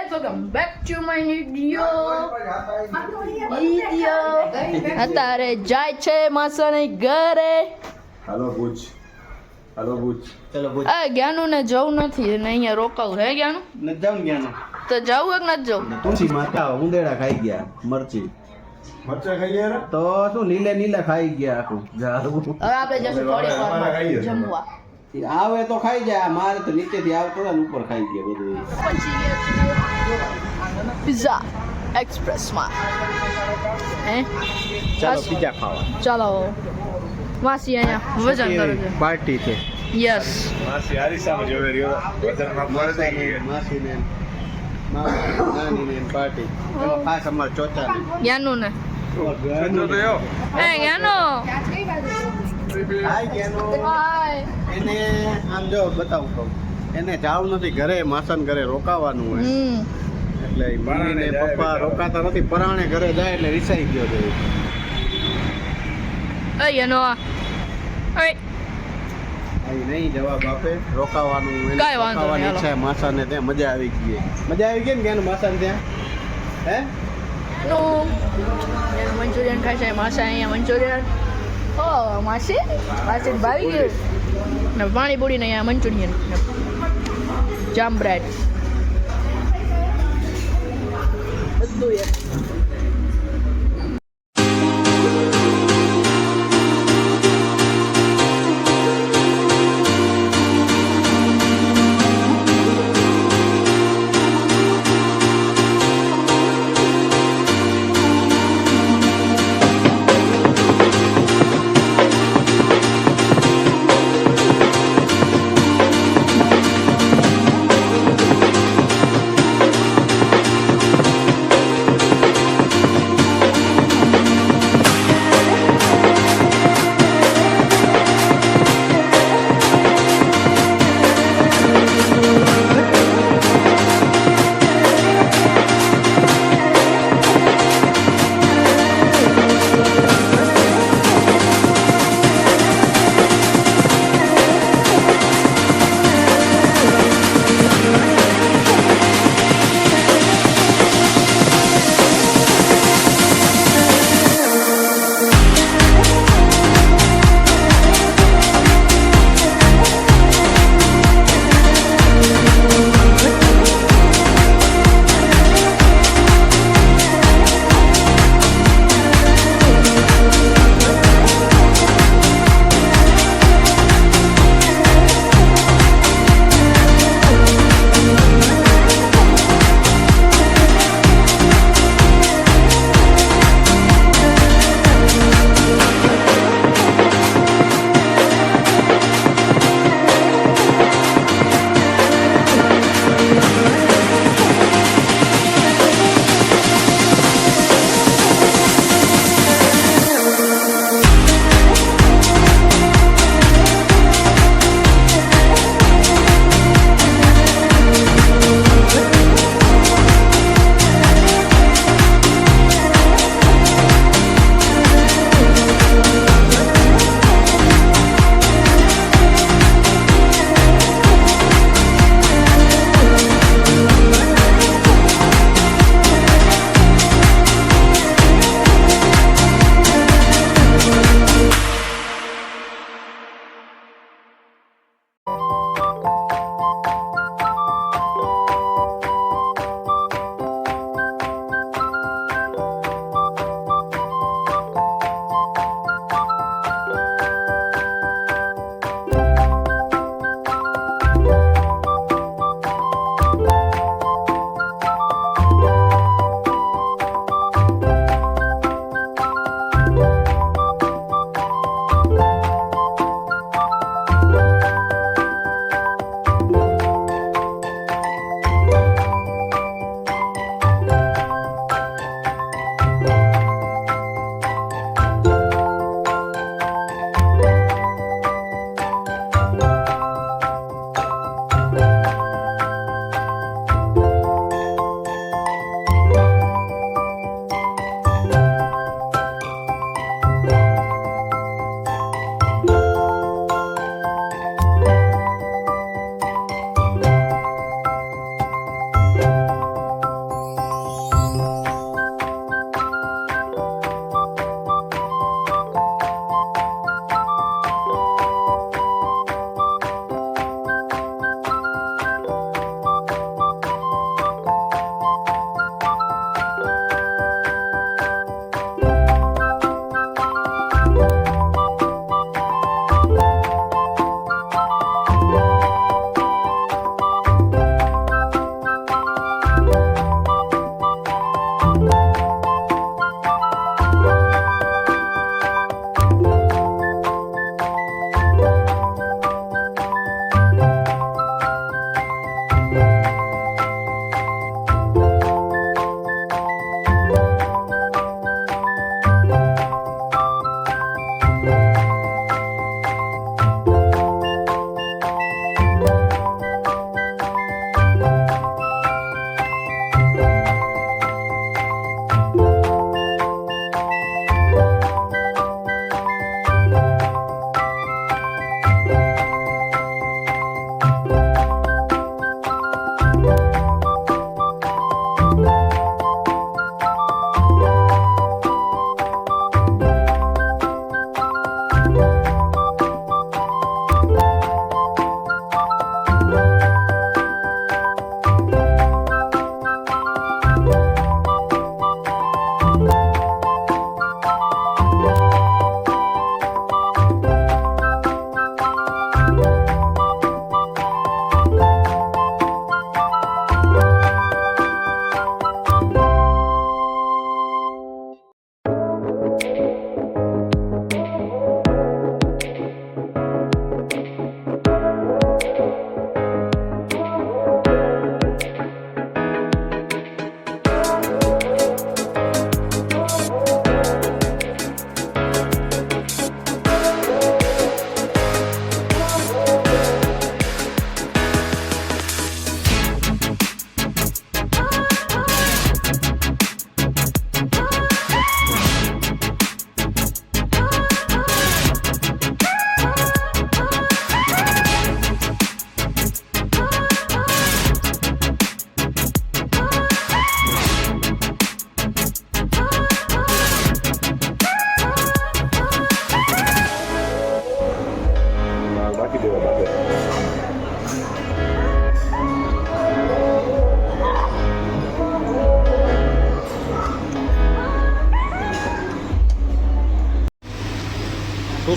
welcome back to my video. અત્યારે જાય છે માસાને ઘરે. હાલો ભુજ ચલો ભુજ. આ જ્ઞાનુ ને જવું નથી ને અહીંયા રોકાવું હે જ્ઞાનુ ન જાવ જ્ઞાનો તો જવું કે નથી જવું? તુલસી માતા ઉંદેડા ખાઈ ગયા મરચી મરચા ખાઈ ગયા રે? તો શું નીલે ખાઈ ગયા આખું ઝાડવું. હવે આપણે જશું થોડી અમારા ખાઈએ વાર છીએ. જમવા. આવે તો ખાઈ જાય મારે તો નીચેથી આવતો ને ઉપર ખાઈ ગયા બધું. પિઝા એક્સપ્રેસમાં હે ચાલો પીઝા ખાવા. ચાલો માસી અહીંયા વજન કરે છે. પાર્ટી છે યસ માસી હારીસામાં જોવે રહ્યો વજનમાં પડે છે. માસીને નાનીને પાર્ટી ખાસ અમારે ચોચાની જ્ઞાનુ ને જો તો યો હે જ્ઞાનુ હાય કેનો હાય. એને આમ જો બતાવું કહું એને જાવ નથી ઘરે માસન ઘરે રોકાવાનું હોય એટલે મમ્મી ને પપ્પા રોકાતા નથી પરાણે ઘરે જાય એટલે રિસાઈ ગયો છે. એનો અહીં નહીં જવાબ આપે રોકાવાનું એને કાંઈ વાંધો રોકાવાની નહીં, ઈચ્છા માસાને ત્યાં મજા આવી ગઈ ને કે માસાને ત્યાં હે મંચુરિયન ખાય છે માસા અહીંયા મંચુરિયન. ઓ માસી માસી ભાવી ગયું ને પાણીપુરી ને અહીંયા મંચુરિયન જામ બ્રેડ બધું યાર.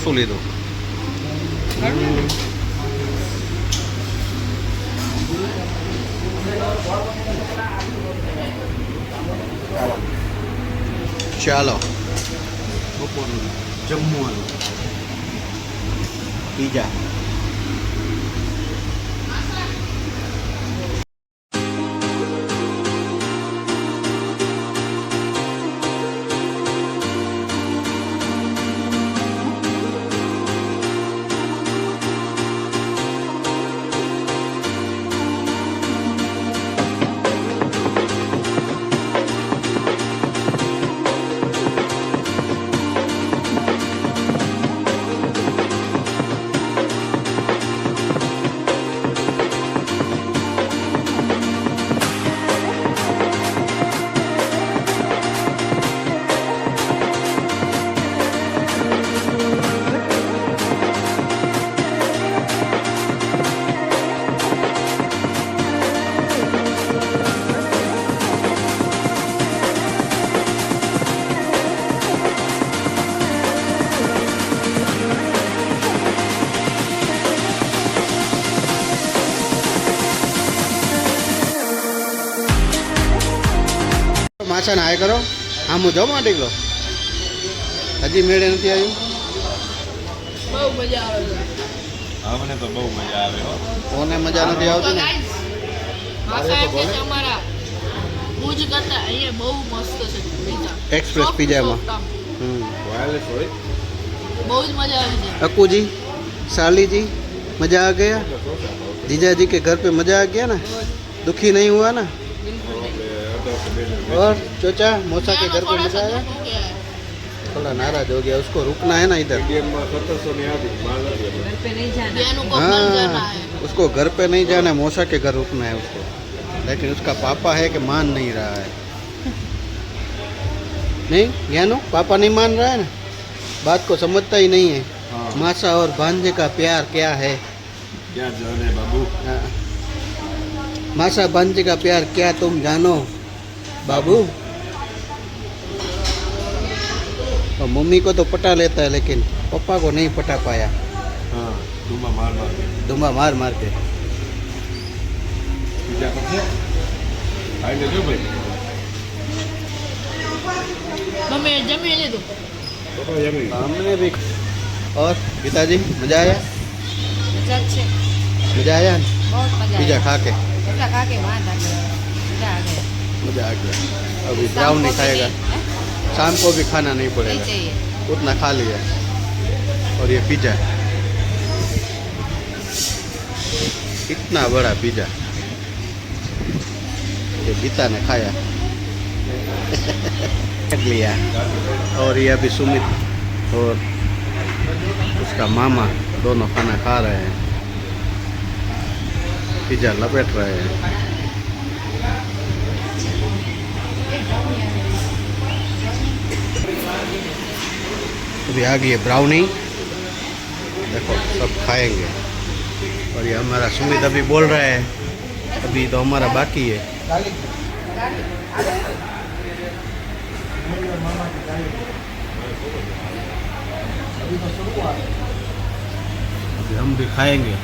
શું લીધું? ચાલો બપોરનું જમવાનું પીઝા. માછા હાય કરો. આમ જો માં ટીકલો હજી મેળે નથી આવ્યું. બહુ મજા આવે છે. અમને તો બહુ મજા આવે હો. કોને મજા નથી આવતી ને? માસા એમ કે છે અમારા ભુજ કરતા અહીંયા બહુ મસ્ત છે પીઝા. એક્સપ્રેસ પીઝામાં વાયરલેસ હોય. બહુ જ મજા આવી છે. अक्कू साली जी मजा आ गया? जीजा जी के घर पे मजा आ गया ना? दुखी नहीं हुआ ना? और चोचा मौसा के घर पे मजा आया? थोड़ा नाराज हो गया, उसको रुकना है ना इधर. हाँ, उसको घर पे नहीं जाना है, मौसा के घर रुकना है उसको. लेकिन उसका पापा है कि मान नहीं रहा है. नहीं ज्ञानो, पापा नहीं मान रहा है ना, बात को समझता ही नहीं है. मासा और भांजे का प्यार क्या है? क्या जाने बाबू. हाँ. मासा भांजे का प्यार क्या तुम जानो बाबू? तो मम्मी को तो पटा लेता है लेकिन पापा को नहीं पटा पाया. हाँ, धुमा मार मार के. दुम्बा मार मार के. બીજા પછી આઈ લેજો ભાઈ. તમે જમી લીધું? તો જમી. हमने भी. और पिताजी मजा आया? મજા જ છે. मजा आया? બહુ મજા पिज्जा खा के એટલા કાકે વાંધા મજા આ ગઈ. मजा आ गया. अभी ब्राउनी खाएगा. शाम को भी खाना नहीं पड़ेगा, उतना खा लिया. और ये पिज्जा, इतना बड़ा पिज्जा ये गीता ने खाया लिया. और ये अभी सुमित और उसका मामा दोनों खाना खा रहे हैं, पिज्जा लपेट रहे हैं. अभी आ गई है ब्राउनी, देखो सब खाएंगे. और ये हमारा सुमित अभी बोल रहा है, अभी तो हमारा बाकी है. अभी हम भी खाएंगे.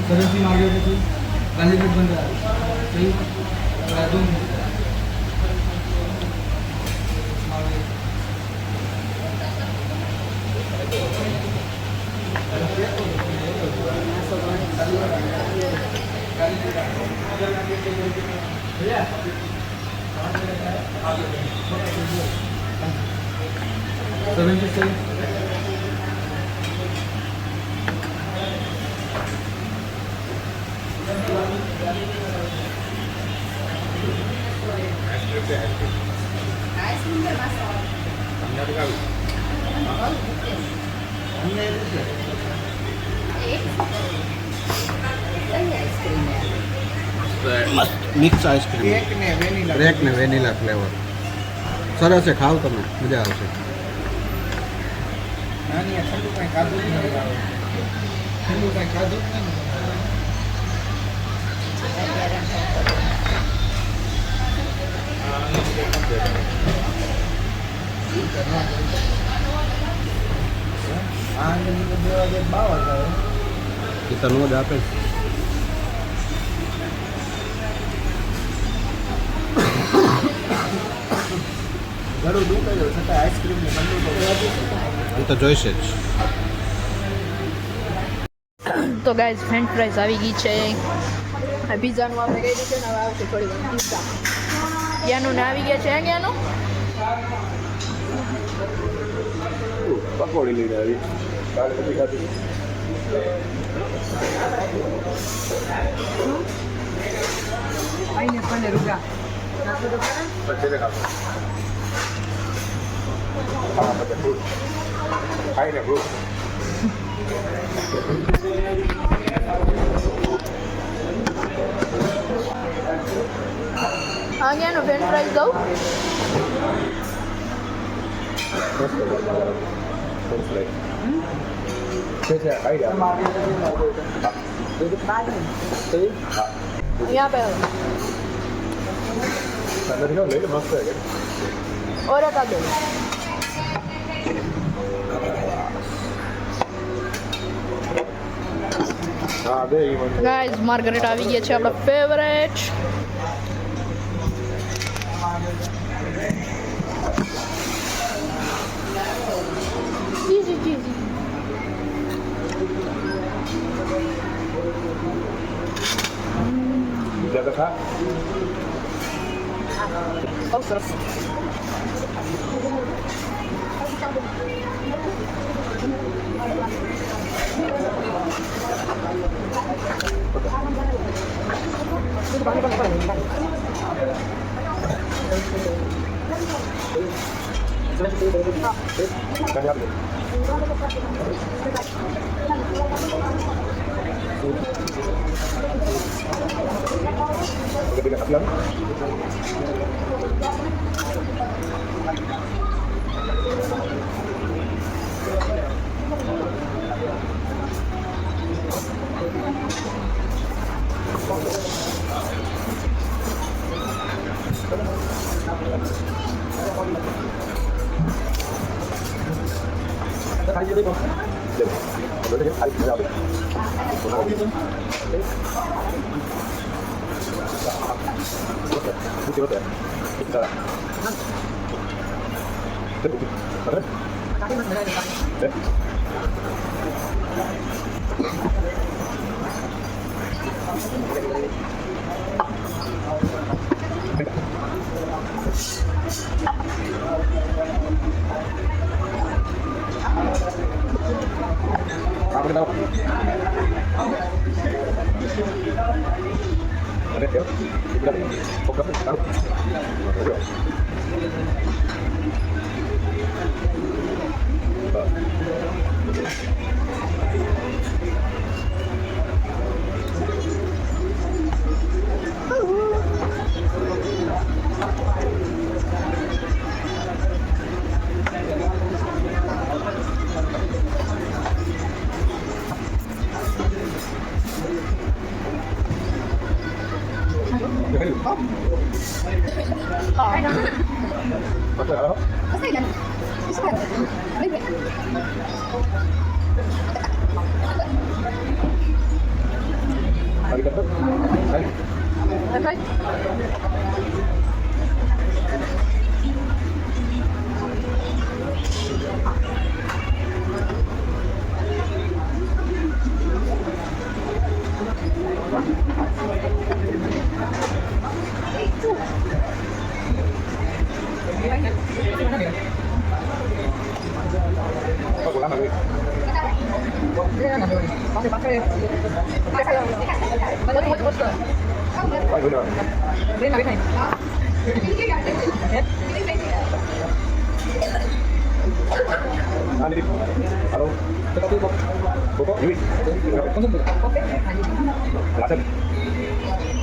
સરસથી માગ્યો પછી ગાંધીનગર બંધ આવ્યું રાજુ સરસ મસ્ત મિક્સ આઈસ્ક્રીમ બ્રેક ને વેનીલા ફ્લેવર સરસ છે, ખાવ તમે મજા આવશે. નાની આ ઠંડુ કાંઈ ખાધું જ નથી આવે. ઠંડુ કાંઈ ખાધું જ નથી. આ અંદર દેવા દે 52 એ તો નો જ આપે ને. ઘણું દુઃખ થયું છતાં આઈસ્ક્રીમ ને ઠંડુ તો એ તો જોઈશે જ. તો ગાઈઝ ફ્રેન્ચ ફ્રાઈઝ આવી ગઈ છે. પીઝાનું આપણે કહી દીધું ને હવે આવશે થોડી વાર પીઝા. ક્યાંનું ને આવી ગયા છે ક્યાંનું પકોડી લઈને આવી કાલે પછી ખાધી આઈને પણ રૂગા પછી ને ખાધું હા પછી ફ્રૂટ ખાઈને ફ્રૂટ હા ક્યાંનું ફ્રેન્ચ ફ્રાઈઝ દઉં यहाँ पे और एक आधे गाइस मार्गरेट આવી ગયા છે આપણા ફેવરેટ जी ज़्यादा था Oh, સરસ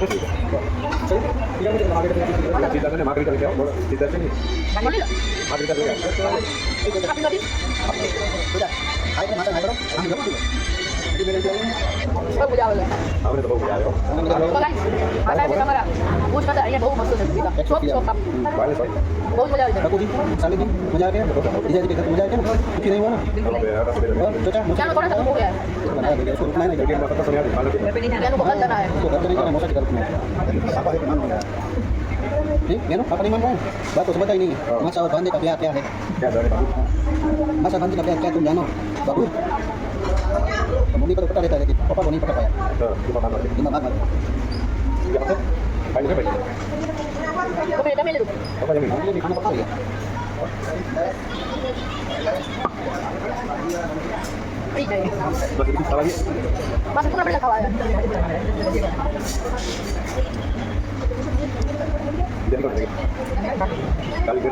Cita ne Margarita le queda, cita ne Margarita. Margarita le queda. Tapi tadi. Kau punya apa? Apa itu bau ya yo? Makan. Makan di kamar. Bus kata ini bau masuk ke kita. Suap suap. Vale, soy. Bau manja itu. Aku di saling di manja ke? Dia jadi kita manja ke? Kita ini mana? Kalau be ahora se Oh, ve. coba. Jangan kau nak temu ya. Jadi mata sonia di mana tu? Jangan kau kata nak. Itu kata ni kan masa kita rumah. Apa itu mana? Ni, ni apa ni mana? Batu sebagai ini. Masa bandi ka pihak pihak. Ya dari Pak. Masa bandi ka pihak pihak tu jano. Bagus. Kemudian kita kata tadi, apa boni pakai ya? Di mana? 5 banget. Ya apa? Ayo ke baik. Kau punya kami dulu. Apa yang ini? Ini kan apa ya? Iya. Masih bisa lagi. Masih pernah beli kawan. Jadi kan lagi. Kali ke.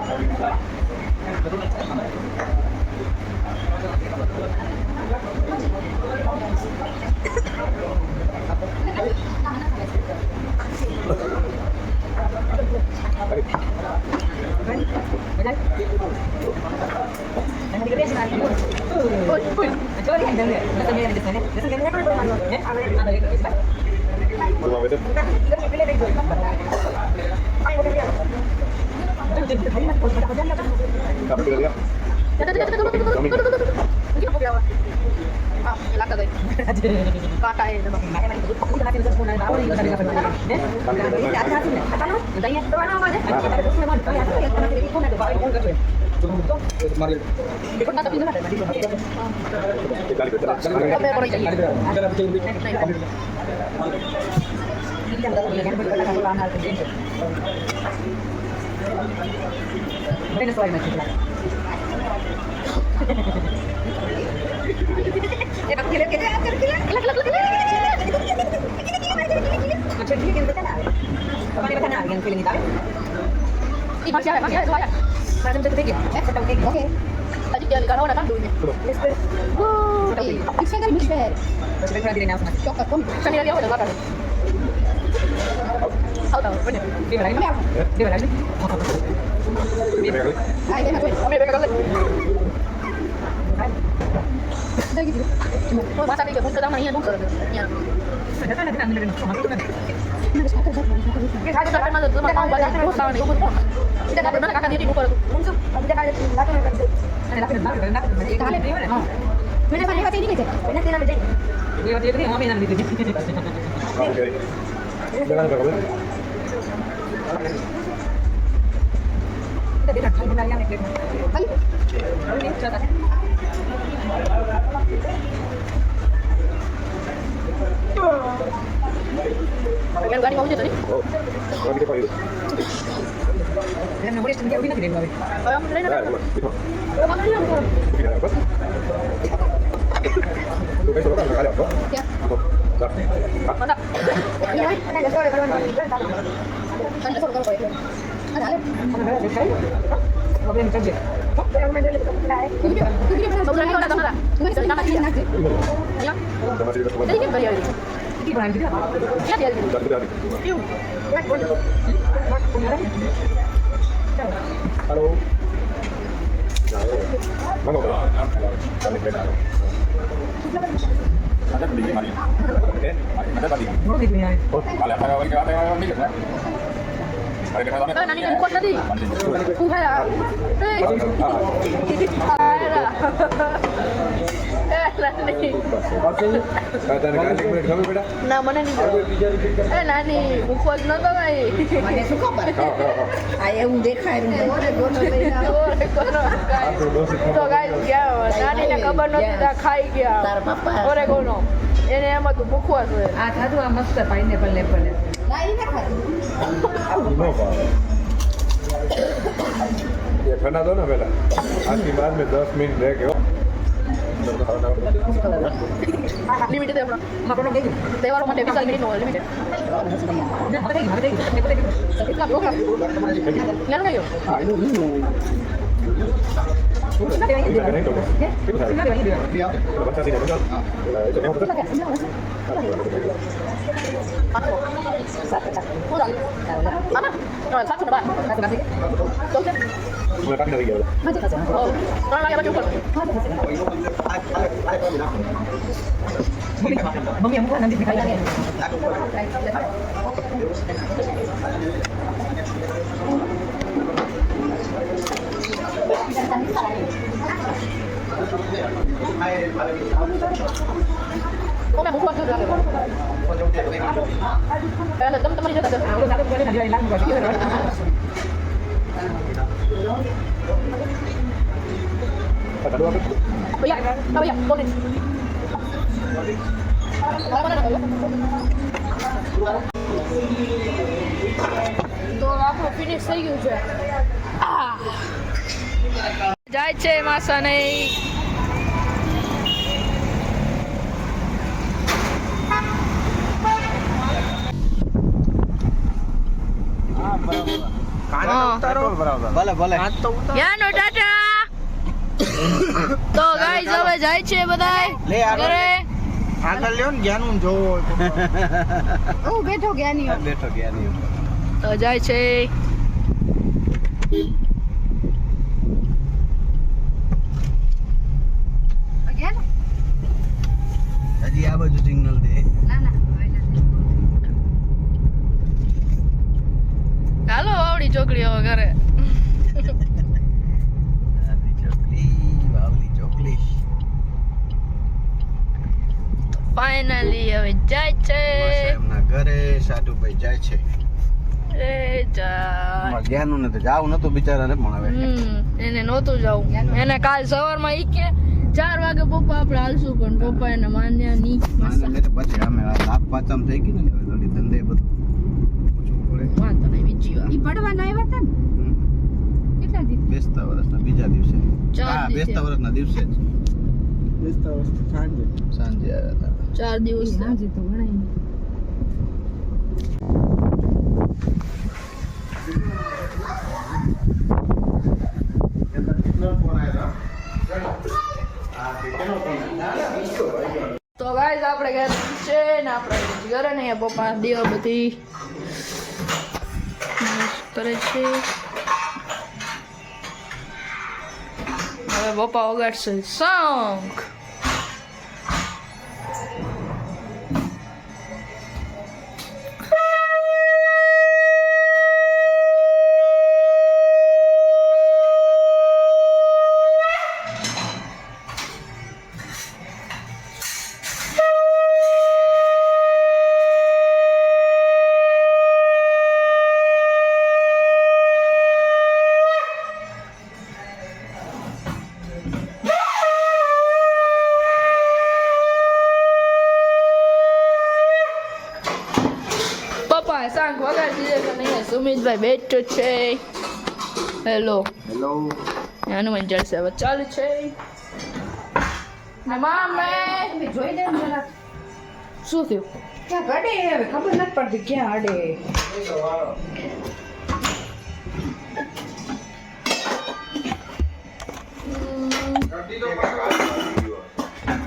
Cuma betul. Tapi bila dia Mungkin aku biar. Ah, laka deh. Laka ini. Ikut tapi mana? kali ke. Apa yang kau jadi? Masih ada dua ya. Macam satu lagi. Oke. Tadi dia kalau nak dulu ni. Wow. Bisa kan bisa. Coklat pun. Saya dia ada makan. Tahu benar. Dia lagi. Dia lagi. Ay, dia nak. Kami betul lagi. Dah gitu. Oh, masa ni kita dah main yang bukan. Ya. Kita ada tak malu tu macam banyak terus tahun ni. Kita tak pernah akan diri bukan. Untuk kita ada lakukan itu. Ada lakukan. Kita ada ni mana? Mana mana macam ni ke? Mana dia nak jadi? Dia ni kami nak jadi. Okey. Jangan berapa. Kita tidak akan benar yang ni. Hai. Ini cerita. Kan gani mau je tadi? Oh. Kalau kita pakai. Dan boleh sendiri udah tidak boleh. Kalau lain Dah, apa? itu. Kalau mana yang kau? Kita apa? Tu kai solo kan kali apa? Ya. Dah. Mantap. Ya, ada yang sore kalau mana. Kan sore kalau kau. Ada. Ada dekai. Kau boleh mencari. Yang mana dia letak naik. Itu dia baru lagi orang tak. Tunggu kita nak dia nak. Ya. Dah masih dekat. Jadi kan beri dia. Ini barang dia apa? Ya dia. Dah kita hari. Yuk. Halo. Mana kau? Kami benar. Ada beli mari. Ada tadi. Oh, kalau apa yang ni kan? Nani kan kuat tadi. Kuat lah. Nani. Kata nak minit kami beda. Nama Nani. Nani, kuat nonton lagi. Mana suka bar? Ayah देखा है तो guys क्या नानी ने खबर नती ता खाई गया तार पप्पा ओरे कोनो એને એમાં તો ભૂખવા છે આ ખાધું આ મસ્ત પાઇનેપલ ને પણ લાઈ ના ખાધું No, ये खाना दो ना पहला आज के बाद में 10 मिनट रह गए લિમિટેડ છે આપણો આપણો કે તહેવારો માટે 20 મિનિટનો લિમિટેડ કેટલા બ્લોક લેનો ગયો તો આપણું ફિનિશ થઈ ગયું છે. જાય છે માસા નહીં. ભલે ભલે યાનો ટાટા. તો ગાઈસ હવે જાય છે બધાય ઘરે. આગળ લ્યો ને જ્ઞાન જોવો હું બેઠો જ્ઞાની બેઠો ગયા નહીં તો જાય છે. હજી આ બાજુ સિગ્નલ દે. ચાલો આવડી ચોકડી હવે ઘરે. ફાઇનલી હવે જાય છે એમના ઘરે. સાધુભાઈ જાય છે. એ જા જ્ઞાનું ને તો જાવું નતું બિચારાને પણ હવે એને નહોતું જવું. એને કાલ સવારમાં ઈ કે 4 વાગે પપ્પા આપણે હાલશું, પણ પપ્પા એને માન્યા નહીં. પછી અમે લાભ પાચમ થઈ ગઈ ને ઘડી ધંધે બધું વાંધો નહીં. બીજી વાર ઈ પડવાના આવ્યા હતા ને કેટલા દિવસ? બેસતા વર્ષના બીજા દિવસે. ચાર હા, દિવસે. બેસતા વર્ષના દિવસે જ સાંજે આવ્યા હતા. 4 દિવસ સાંજે તો ગણાય. તો ગાઈસ આપણે ઘરે છે ને આપણે ઘરે ને પપ્પા દેવા બધી કરે છે. હવે પપ્પા વગાડશે સોંગ. પપ્પા સાંગ વગાડી દીધે કે નહીં? સુમિતભાઈ બેઠો છે. Hello hello. હનુમાન ચાલીસા હવે ચાલુ છે. ને મામે જોઈ દે ને જરા. શું થયું? ક્યાં અડે હવે ખબર નથી પડતી ક્યાં અડે.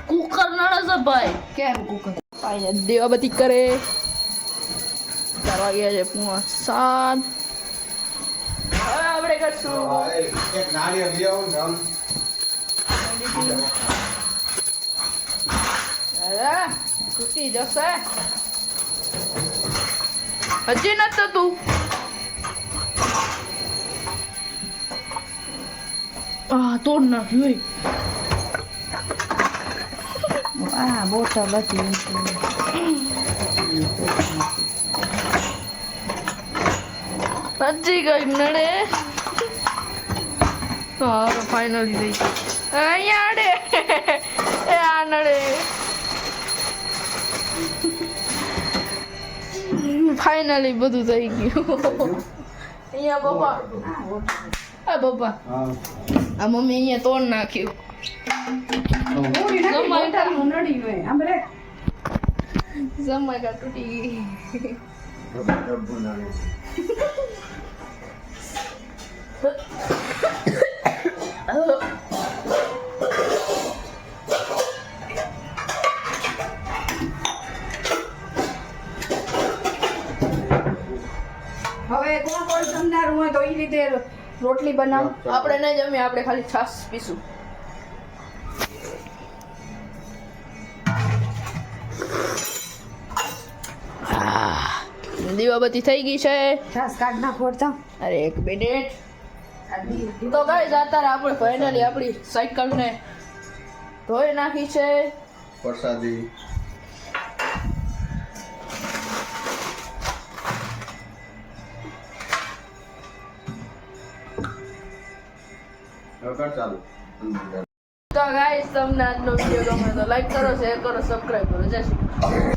કુકર નડે છે ભાઈ. કેમ કુકર? ભાઈને દેવાબતી કરે. 4 વાગ્યા છે 7:30. હવે આપણે કરશું એક નાળિયેર લઈ આવો ને આમ. અરે તૂટી જશે. હજી નથી તું. તોડ નાખ્યું. આ બોટલ હતી. હજી કઈક નડે. હા ફાઇનલી થઈ ગઈ. અહીંયા અડે. એ આ નડે. ફાઇનલી બધું થઈ ગયું. અહીંયા પપ્પા. હા પપ્પા. આ મમ્મી અહીંયા તોડ નાખ્યું. બોટલનું નડી હોય. આમ રે. જમાઈ તૂટી ગઈ. સમજારું હોય તો એ રીતે રોટલી બનાવ. આપણે નહીં જમીએ, આપણે ખાલી છાશ પીશું. દીવાબત્તી થઈ ગઈ છે. છાસ કાઢ નાખો તા. અરે એક મિનિટ. તો ગાઈસ અત્યારે આપણે ફાઇનલી આપણી સાયકલ ને ધોઈ નાખી છે. પ્રસાદી ચાલુ. તો ગાઈસ તમને આજનો વિડીયો ગમે તો લાઈક કરો, શેર કરો, સબસ્ક્રાઇબ કરો. જય શ્રી કૃષ્ણ.